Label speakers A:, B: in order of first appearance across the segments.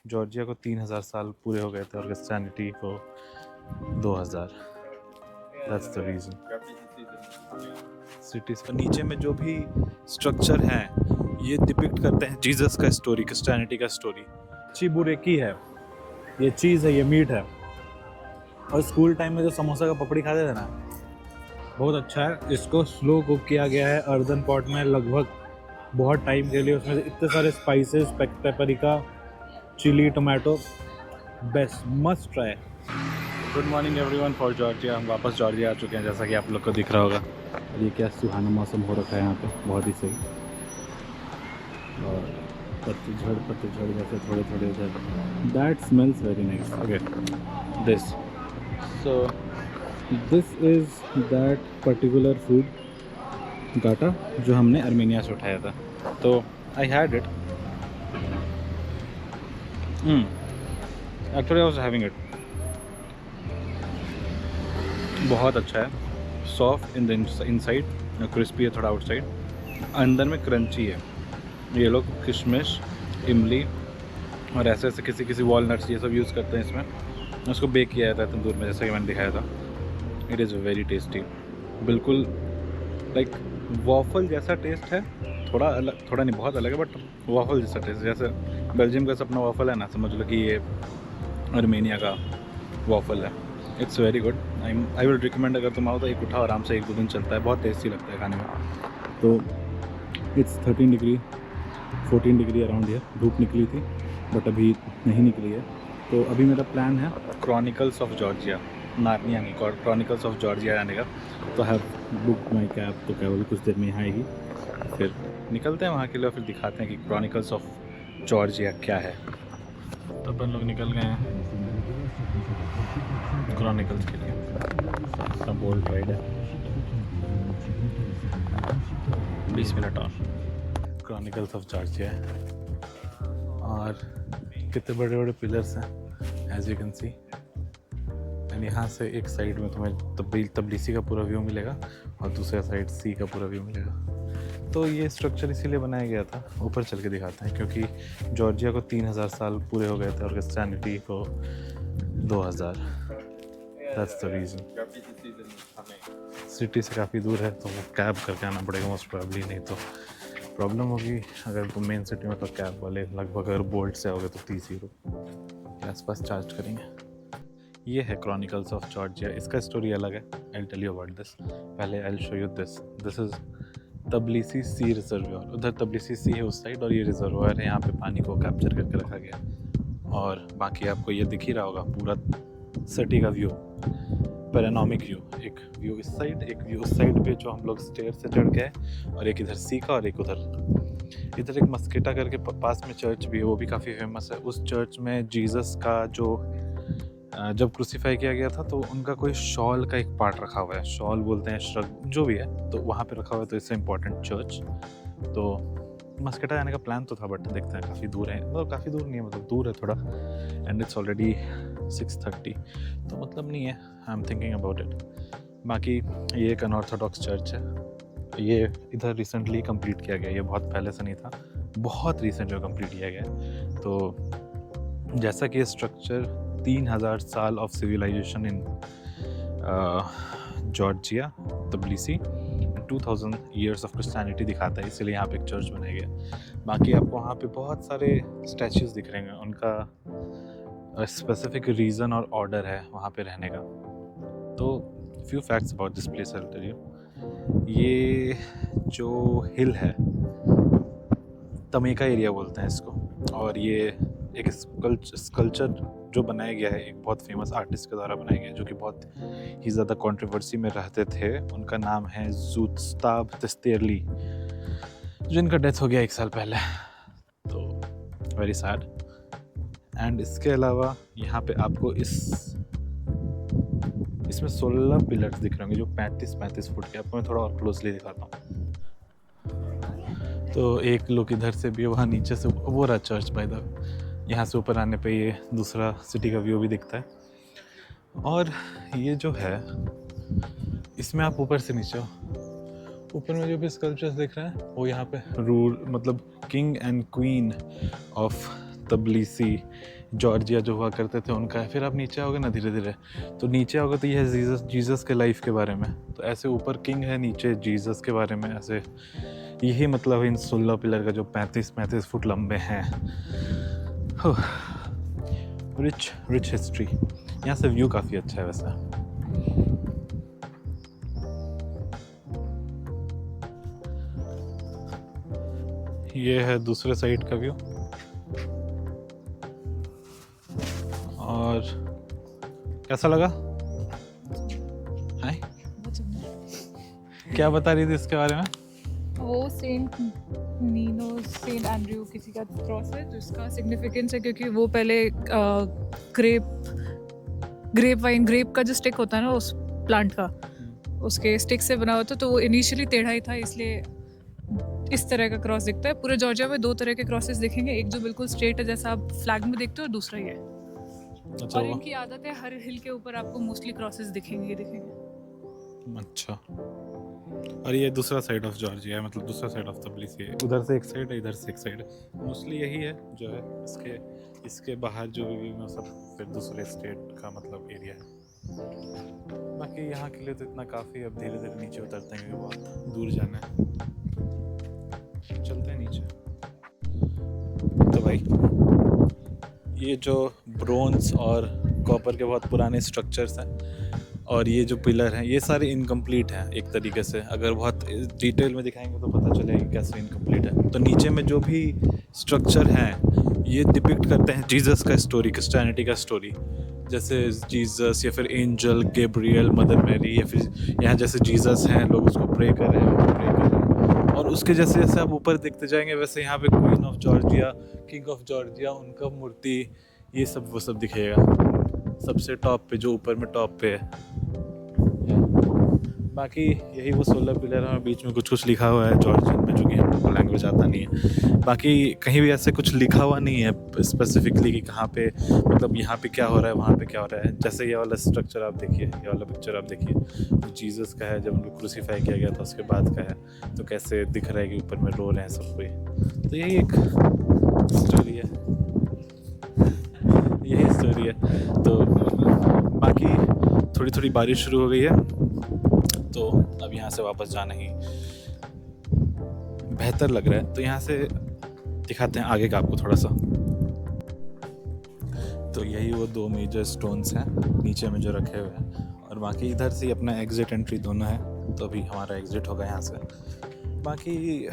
A: Georgia को 3000 साल पूरे हो गए थे और क्रिश्चियनिटी को 2000। That's the reason. सिटीज़ और नीचे में जो भी स्ट्रक्चर हैं ये डिपिक्ट करते हैं जीसस का स्टोरी, क्रिश्चियनिटी का स्टोरी। चिबुरेकी है, ये चीज़ है, ये मीट है। और स्कूल टाइम में जो समोसा का पपड़ी खाते थे ना, बहुत अच्छा है। इसको स्लो कुक किया गया है अर्दन पॉट में लगभग बहुत टाइम के लिए। उसमें से इतने सारे spices, paprika, chilli, tomato, best, must try. Good morning everyone for Georgia. हम वापस जॉर्जिया आ चुके हैं जैसा कि आप लोग को दिख रहा होगा। और ये क्या सुहाना मौसम हो रखा है यहाँ पे, बहुत ही सही। और पत्तेझड़ जैसे थोड़े थोड़े इधर, that smells very nice. Okay, this, so this is that particular food gata जो हमने आर्मेनिया से उठाया था। तो I had it, actually I was having it. बहुत अच्छा है, soft in the inside, crispy है थोड़ा आउटसाइड, अंदर में क्रंची है। ये लोग किशमिश, इमली और ऐसे ऐसे किसी वॉलनट्स ये सब यूज़ करते हैं इसमें। उसको बेक किया जाता है तंदूर में, जैसा कि मैंने दिखाया था। इट इज़ वेरी टेस्टी, बिल्कुल लाइक वॉफल जैसा टेस्ट है। थोड़ा अलग, थोड़ा नहीं बहुत अलग है, बट वॉफल जैसा टेस्ट। जैसे बेल्जियम का अपना वॉफल है ना, समझ लो कि ये आर्मेनिया का वॉफल है। It's very good. I will recommend, अगर तुम आओ तो एक उठाओ, आराम से 1-2 दिन चलता है, बहुत टेस्टी लगता है खाने में। तो it's 13 degree 14 degree around here. धूप निकली थी बट अभी नहीं निकली है। तो अभी मेरा प्लान है क्रॉनिकल्स ऑफ जॉर्जिया, नार्निया नहीं, क्रॉनिकल्स ऑफ जॉर्जिया जाने का। तो हैव बुक माई कैब, तो कैब कुछ देर में यहाँ आएगी, फिर निकलते हैं वहाँ के लिए, फिर दिखाते हैं कि क्रॉनिकल्स ऑफ जॉर्जिया क्या है। तो अपन लोग निकल गए हैं क्रॉनिकल्स के लिए। सब बोल्ट राइड है, 20 मिनट और क्रॉनिकल्स ऑफ जॉर्जिया है। और कितने बड़े बड़े पिलर्स हैं as you can see. And यहाँ से एक साइड में तुम्हें तबलीसी का पूरा व्यू मिलेगा और दूसरा साइड सी का पूरा व्यू मिलेगा। तो ये स्ट्रक्चर इसीलिए बनाया गया था, ऊपर चल के दिखाते हैं, क्योंकि जॉर्जिया को 3000 साल पूरे हो गए थे और क्रिश्चियनिटी को 2000। That's the reason. सिटी से काफ़ी दूर है तो कैब करके आना पड़ेगा मोस्ट प्रॉब्ली, नहीं तो प्रॉब्लम होगी। अगर तुम मेन सिटी में तो कैब वाले लगभग अगर बोल्ट से आओगे तो 30 यूरो के आसपास चार्ज करेंगे। ये है क्रॉनिकल्स ऑफ जॉर्जिया, इसका स्टोरी अलग है। I will tell you about this. पहले I will show you this. This is Tbilisi Sea reservoir. उधर तबलीसी सी है उस साइड, और ये रिजर्वायर है, यहाँ पे पानी को कैप्चर करके रखा गया। और बाकी आपको ये दिख ही रहा होगा पूरा सिटी का व्यू, पैरानॉमिक व्यू। एक व्यू इस साइड, एक व्यू उस साइड पे जो हम लोग स्टेयर से चढ़ गए, और एक इधर सी का और एक उधर। इधर एक मस्केटा करके पास में चर्च भी है, वो भी काफ़ी फेमस है। उस चर्च में जीसस का जो जब क्रूसीफाई किया गया था तो उनका कोई शॉल का एक पार्ट रखा हुआ है, शॉल बोलते हैं, श्रग जो भी है, तो वहाँ पे रखा हुआ है। तो इससे इम्पोर्टेंट चर्च। तो मस्केटा जाने का प्लान तो था, बट देखते हैं, काफ़ी दूर है, मतलब काफ़ी दूर नहीं है, मतलब दूर है थोड़ा। एंड इट्स ऑलरेडी 6:30, तो मतलब नहीं है। I am thinking about it. बाकी ये एक अनऑर्थोडॉक्स चर्च है, ये इधर रिसेंटली कंप्लीट किया गया, ये बहुत पहले से नहीं था, बहुत रिसेंटली कंप्लीट किया गया। तो जैसा कि ये स्ट्रक्चर 3000 साल of civilisation in Georgia, Tbilisi, 2000 years of Christianity दिखाता है, इसलिए यहाँ पे एक चर्च बनाया गया। बाकी आपको वहाँ पे बहुत सारे स्टैचूज दिख रहे हैं, उनका स्पेसिफिक रीज़न और ऑर्डर है वहाँ पे रहने का। तो few facts about this place I will tell you. ये जो हिल है, तमेका एरिया बोलते हैं इसको, और ये एक स्कल्पचर जो बनाया गया है एक बहुत फेमस आर्टिस्ट के द्वारा बनाया गया है, जो कि बहुत ही ज़्यादा कंट्रोवर्सी में रहते थे। उनका नाम है ज़ुत्स्ताव तस्तेरली, जिनका डेथ हो गया 1 साल पहले। तो वेरी सैड। एंड इसके अलावा यहाँ पे आपको इसमें 16 पिलर्स दिख रहे होंगे जो 35 फुट के। आपको मैं थोड़ा और क्लोजली दिखाता हूँ। तो एक लुक इधर से भी, वहाँ नीचे से वो रहा चर्च बाय द वे। यहाँ से ऊपर आने पे ये दूसरा सिटी का व्यू भी दिखता है। और ये जो है, इसमें आप ऊपर से नीचे हो, ऊपर में जो भी स्कल्पचर्स दिख रहे हैं वो यहाँ पे रूल, मतलब king and queen of तबलीसी Georgia जो हुआ करते थे उनका है। फिर आप नीचे आओगे ना धीरे धीरे, तो नीचे आओगे तो ये है जीसस के लाइफ के बारे में। तो ऐसे ऊपर किंग है, नीचे जीसस के बारे में ऐसे। यही मतलब इन 16 पिलर का जो 35 फुट लंबे हैं। Rich history. यहाँ से व्यू काफ़ी अच्छा है वैसे। ये है दूसरे साइड का व्यू। और कैसा लगा? हाय, क्या बता रही थी इसके बारे में?
B: वो सेंट नीनो सेंट एंड्रयू किसी का क्रॉस है, जिसका सिग्निफिकेंस है क्योंकि वो पहले ग्रेप का जो स्टिक होता है ना उस प्लांट का, उसके स्टिक से बना हुआ था। तो वो इनिशियली टेढ़ा ही था, इसलिए इस तरह का क्रॉस दिखता है। पूरे जॉर्जिया में 2 तरह के क्रॉसेस दिखेंगे, एक जो बिल्कुल स्ट्रेट है जैसा आप फ्लैग में देखते हो, और दूसरा ये है।
A: अच्छा,
B: और इनकी आदत है हर हिल के ऊपर आपको मोस्टली क्रॉसेस दिखेंगे।
A: अच्छा। और ये दूसरा साइड ऑफ जॉर्जिया है, मतलब दूसरा साइड ऑफ तबलिसी है। उधर से एक साइड है, इधर से एक साइड है। मोस्टली यही है जो है। इसके बाहर जो भी है सब फिर दूसरे स्टेट का मतलब एरिया है। बाकी यहाँ के लिए तो इतना काफ़ी। अब धीरे धीरे नीचे उतरते हैं क्योंकि बहुत दूर जाना है। चलते हैं नीचे। तो भाई ये जो ब्रोंज और कॉपर के बहुत पुराने स्ट्रक्चर्स हैं और ये जो पिलर हैं ये सारे इनकम्प्लीट हैं एक तरीके से। अगर बहुत डिटेल में दिखाएंगे तो पता चलेगा कि कैसे इनकम्प्लीट है। तो नीचे में जो भी स्ट्रक्चर हैं ये डिपिक्ट करते हैं जीसस का स्टोरी, क्रिश्चियनिटी का स्टोरी। जैसे जीसस या फिर एंजल गैब्रियल, मदर मैरी, या फिर यहाँ जैसे जीसस हैं लोग उसको प्रे कर रहे हैं। और उसके जैसे जैसे आप ऊपर देखते जाएंगे वैसे यहाँ पे queen of Georgia, king of Georgia, उनका मूर्ति, ये सब वो सब दिखेगा सबसे टॉप पे, जो ऊपर में टॉप पे है। बाकी यही वो 16 पिलर है। बीच में कुछ कुछ लिखा हुआ है जॉर्जियन में, जो कि हम लोग को लैंग्वेज आता नहीं है। बाकी कहीं भी ऐसे कुछ लिखा हुआ नहीं है स्पेसिफिकली कि कहाँ पे, मतलब यहाँ पे क्या हो रहा है, वहाँ पे क्या हो रहा है। जैसे ये वाला स्ट्रक्चर आप देखिए, ये वाला पिक्चर आप देखिए, वो जीसस का है जब उनको क्रूसीफाई किया गया था उसके बाद का है। तो कैसे दिख रहा है कि ऊपर में रो रहे हैं सब कोई। तो यही एक स्टोरी है, यही स्टोरी है। तो बाकी थोड़ी थोड़ी बारिश शुरू हो गई है, तो अब यहाँ से वापस जाना ही बेहतर लग रहा है। तो यहाँ से दिखाते हैं आगे का आपको थोड़ा सा। तो यही वो 2 मेजर स्टोन्स हैं नीचे में जो रखे हुए हैं, और बाकी इधर से अपना एग्जिट एंट्री दोनों है। तो अभी हमारा एग्जिट होगा यहाँ से। बाकी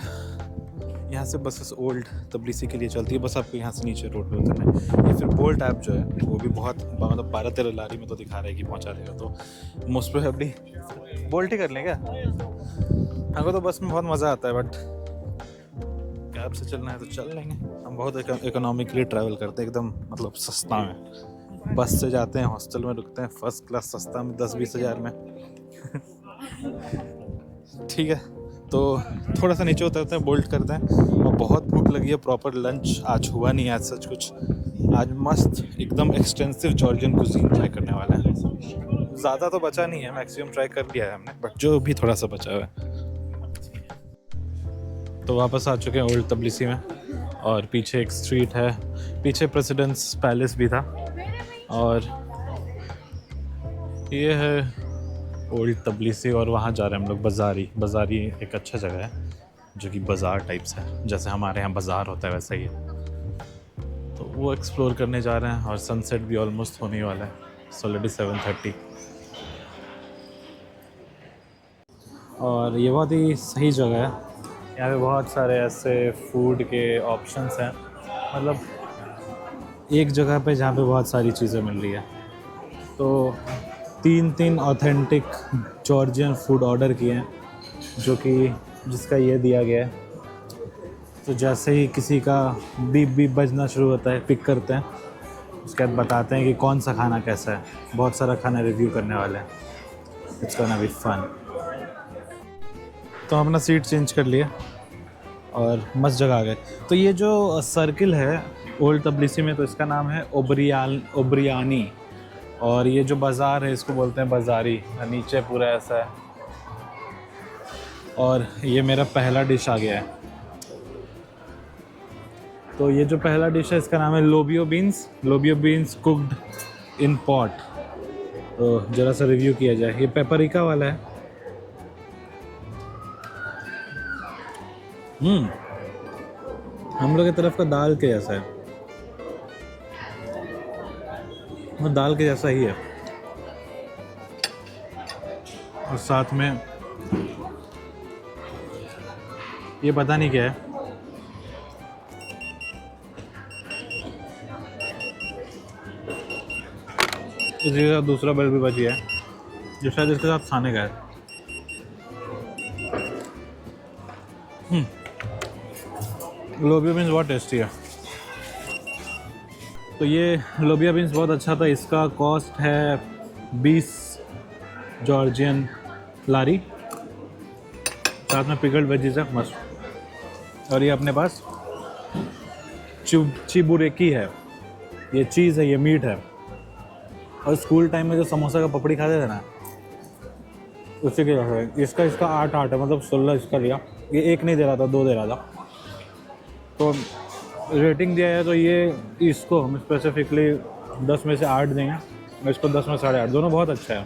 A: यहाँ से बसेस ओल्ड तबलिसी के लिए चलती है, बस आपको यहाँ से नीचे रोड पे उतरना है। या फिर बोल्ट ऐप जो है वो भी बहुत मतलब 12-13 लारी में तो दिखा रहा है कि पहुँचा देगा। तो मोस्ट प्रोबेबली बोल्ट ही कर लें क्या? हमको तो बस में बहुत मज़ा आता है, बट कैब से चलना है तो चल लेंगे। हम बहुत इकोनॉमिकली ट्रैवल करते हैं, एकदम मतलब सस्ता में। बस से जाते हैं, हॉस्टल में रुकते हैं, फर्स्ट क्लास सस्ता में 10-20 हज़ार में। ठीक है, तो थोड़ा सा नीचे उतरते हैं, बोल्ट करते हैं। और बहुत भूख लगी है, प्रॉपर लंच आज हुआ नहीं आज सच कुछ। आज मस्त एकदम एक्सटेंसिव जॉर्जियन कुजीन ट्राई करने वाला है। ज़्यादा तो बचा नहीं है, मैक्सिमम ट्राई कर लिया है हमने, बट जो भी थोड़ा सा बचा हुआ है। तो वापस आ चुके हैं ओल्ड तबलिसी में, और पीछे एक स्ट्रीट है, पीछे प्रेसिडेंट्स पैलेस भी था। और ये है ओल्ड तबलिसी, और वहाँ जा रहे हैं हम लोग बाज़ारी एक अच्छा जगह है जो कि बाज़ार टाइप्स है, जैसे हमारे यहाँ बाज़ार होता है वैसा ही है। तो वो एक्सप्लोर करने जा रहे हैं, और सनसेट भी ऑलमोस्ट होने वाला है, ऑलरेडी 7:30। और ये बहुत ही सही जगह है, यहाँ पे बहुत सारे ऐसे फूड के ऑप्शंस हैं, मतलब एक जगह पे जहाँ पे बहुत सारी चीज़ें मिल रही है। तो 3 ऑथेंटिक जॉर्जियन फूड ऑर्डर किए हैं, जो कि जिसका ये दिया गया है। तो जैसे ही किसी का बीप बीप बजना शुरू होता है, पिक करते हैं, उसके बाद बताते हैं कि कौन सा खाना कैसा है। बहुत सारा खाना रिव्यू करने वाले हैं, इट्स गोना बी फन। तो हम अपना सीट चेंज कर लिया और मस्त जगह आ गए। तो ये जो सर्किल है ओल्ड तबलिसी में, तो इसका नाम है ओब्रियानी। और ये जो बाज़ार है इसको बोलते हैं बाज़ारी। नीचे पूरा ऐसा है। और ये मेरा पहला डिश आ गया है, तो ये जो पहला डिश है इसका नाम है लोबियो बीन्स कुक्ड इन पॉट। तो ज़रा सा रिव्यू किया जाए। ये पेपरिका वाला है। हम लोग की तरफ का दाल के जैसा है, वो दाल के जैसा ही है। और साथ में ये पता नहीं क्या है, इसी का दूसरा ब्रेड भी बची है जो शायद इसके साथ खाने का है। लोबिया बीन्स बहुत टेस्टी है। तो ये लोबिया बीन्स बहुत अच्छा था। इसका कॉस्ट है 20 जॉर्जियन लारी, साथ में पिकल्ड वेजीज है मस्त। और ये अपने पास चिबुरेकी है, ये चीज़ है, ये मीट है। और स्कूल टाइम में जो समोसा का पपड़ी खाते थे ना, उसी के जैसा है। इसका 8 है, मतलब 16 इसका लिया। ये 1 नहीं दे रहा था, 2 दे रहा था। तो रेटिंग दिया है तो ये इसको हम स्पेसिफिकली 10 में से 8 देंगे, और इसको 10 में 8.5। दोनों बहुत अच्छा है,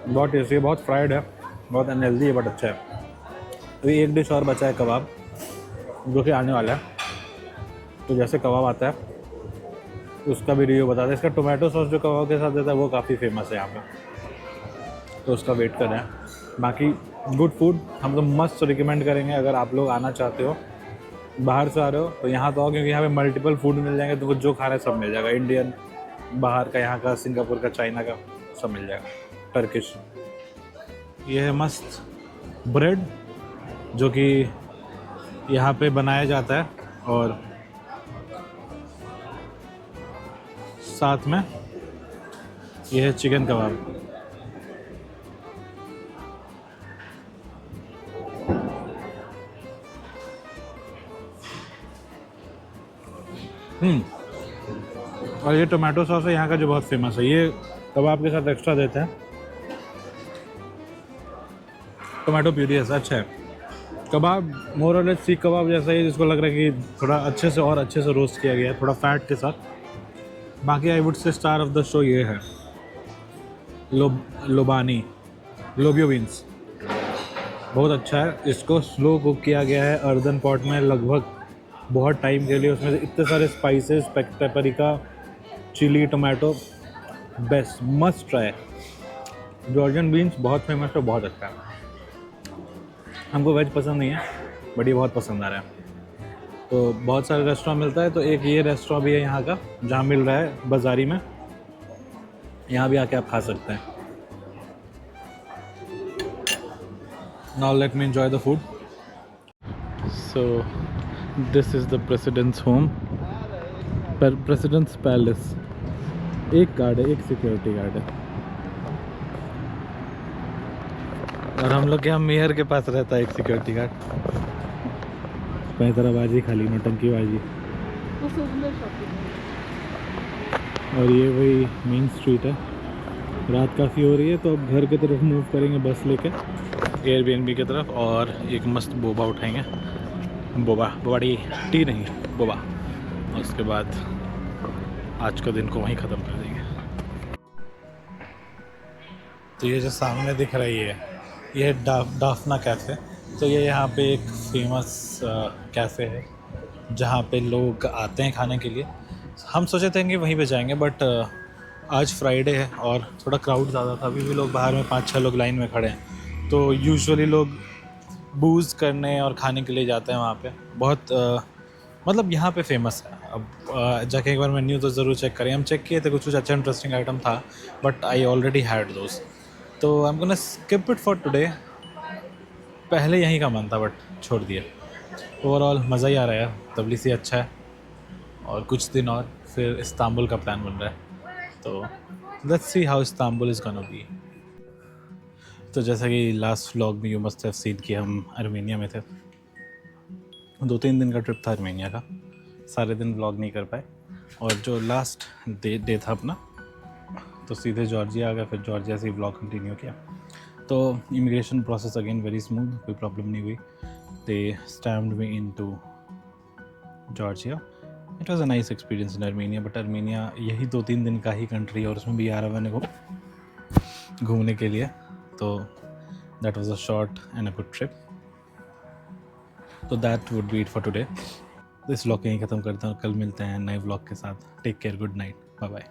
A: बहुत टेस्टी है, बहुत फ्राइड है, बहुत अनहेल्दी है, बट अच्छा है। तो ये एक डिश और बचा है कबाब, जो कि आने वाला है। तो जैसे कबाब आता है उसका भी रिव्यू बताते हैं। इसका टोमेटो सॉस जो कबाब के साथ देता है वो काफ़ी फेमस है यहाँ पे, तो उसका वेट कर रहे हैं। बाकी गुड फूड हम तो मस्त रिकमेंड करेंगे। अगर आप लोग आना चाहते हो, बाहर से आ रहे हो, तो यहाँ तो आओ, क्योंकि यहाँ पे मल्टीपल फूड मिल जाएंगे। तुमको जो खा रहे हैं सब मिल जाएगा, इंडियन, बाहर का, यहाँ का, सिंगापुर का, चाइना का, सब मिल जाएगा, टर्किश। ये है मस्त ब्रेड जो कि यहाँ पे बनाया जाता है, और साथ में ये है चिकन कबाब। और ये टोमेटो सॉस है यहाँ का जो बहुत फेमस है। ये कबाब के साथ एक्स्ट्रा देते हैं, टोमेटो प्यूरी ऐसा अच्छा है। कबाब मोर और लेस सीख कबाब जैसा ही, जिसको लग रहा है कि थोड़ा अच्छे से और अच्छे से रोस्ट किया गया है, थोड़ा फैट के साथ। बाकी I would say star of the show ये है लोबियो बीन्स, बहुत अच्छा है। इसको स्लो कुक किया गया है अर्दन पॉट में लगभग बहुत टाइम के लिए। उसमें से इतने सारे spices, paprika, chilli, tomato, best, must try. Georgian beans बहुत फेमस है, बहुत अच्छा है। हमको वेज पसंद नहीं है, बट ये बहुत पसंद आ रहा है। तो बहुत सारे रेस्टोरेंट मिलता है, तो एक ये रेस्टोरेंट भी है यहाँ का जहाँ मिल रहा है बाजारी में। यहाँ भी आके आप खा सकते हैं। Now let me enjoy the food. So this is the president's home, president's palace. एक गार्ड है, एक सिक्योरिटी गार्ड है, और हम लोग के यहाँ मेयर के पास रहता है एक सिक्योरिटी गार्ड। पैतराबाजी, खाली नौटंकीबाजी। और ये वही मेन स्ट्रीट है। रात काफ़ी हो रही है, तो अब घर की तरफ मूव करेंगे बस लेके एयरबीएनबी की तरफ, और एक मस्त बोबा उठाएंगे। बड़ी टी नहीं, बोबा। और उसके बाद आज का दिन को वहीं ख़त्म कर देंगे। तो ये जो सामने दिख रही है, ये है डाफना कैफ़े। तो ये यहाँ पे एक फेमस कैफ़े है जहाँ पे लोग आते हैं खाने के लिए। हम सोचे थे कि वहीं पे जाएंगे, बट आज फ्राइडे है और थोड़ा क्राउड ज़्यादा था। अभी भी लोग बाहर में 5-6 लोग लाइन में खड़े हैं। तो यूजुअली लोग बूज़ करने और खाने के लिए जाते हैं वहाँ पे। बहुत मतलब यहाँ पे फेमस है। अब जाके एक बार मेन्यू तो ज़रूर चेक करें। हम चेक किए थे, कुछ अच्छा इंटरेस्टिंग आइटम था, बट आई ऑलरेडी हैड दोस्त, तो I am gonna skip it for today. पहले यहीं का मन था, बट छोड़ दिया। ओवरऑल मज़ा ही आ रहा है, तबलीसी अच्छा है, और कुछ दिन और फिर इस्तांबुल का प्लान बन रहा है। तो let's see how Istanbul is gonna be. तो जैसा कि लास्ट व्लॉग में यू मस्ट हैव सीन कि हम आर्मेनिया में थे। 2-3 दिन का ट्रिप था आर्मेनिया का, सारे दिन व्लॉग नहीं कर पाए। और जो लास्ट डे था अपना, तो सीधे जॉर्जिया आ गया। फिर जॉर्जिया से ही व्लॉग कंटिन्यू किया। तो immigration process again very smooth, कोई प्रॉब्लम नहीं हुई। They stamped me into Georgia it was a nice experience in Armenia, but Armenia यही 2-3 दिन का ही कंट्री है और उसमें भी आ रहा मैंने घूमने के लिए, तो that was a short and a good trip. तो that would be it for today. इस व्लॉग यहीं ख़त्म करता हूँ, कल मिलते हैं नए व्लॉग के साथ. Take care, good night, bye bye.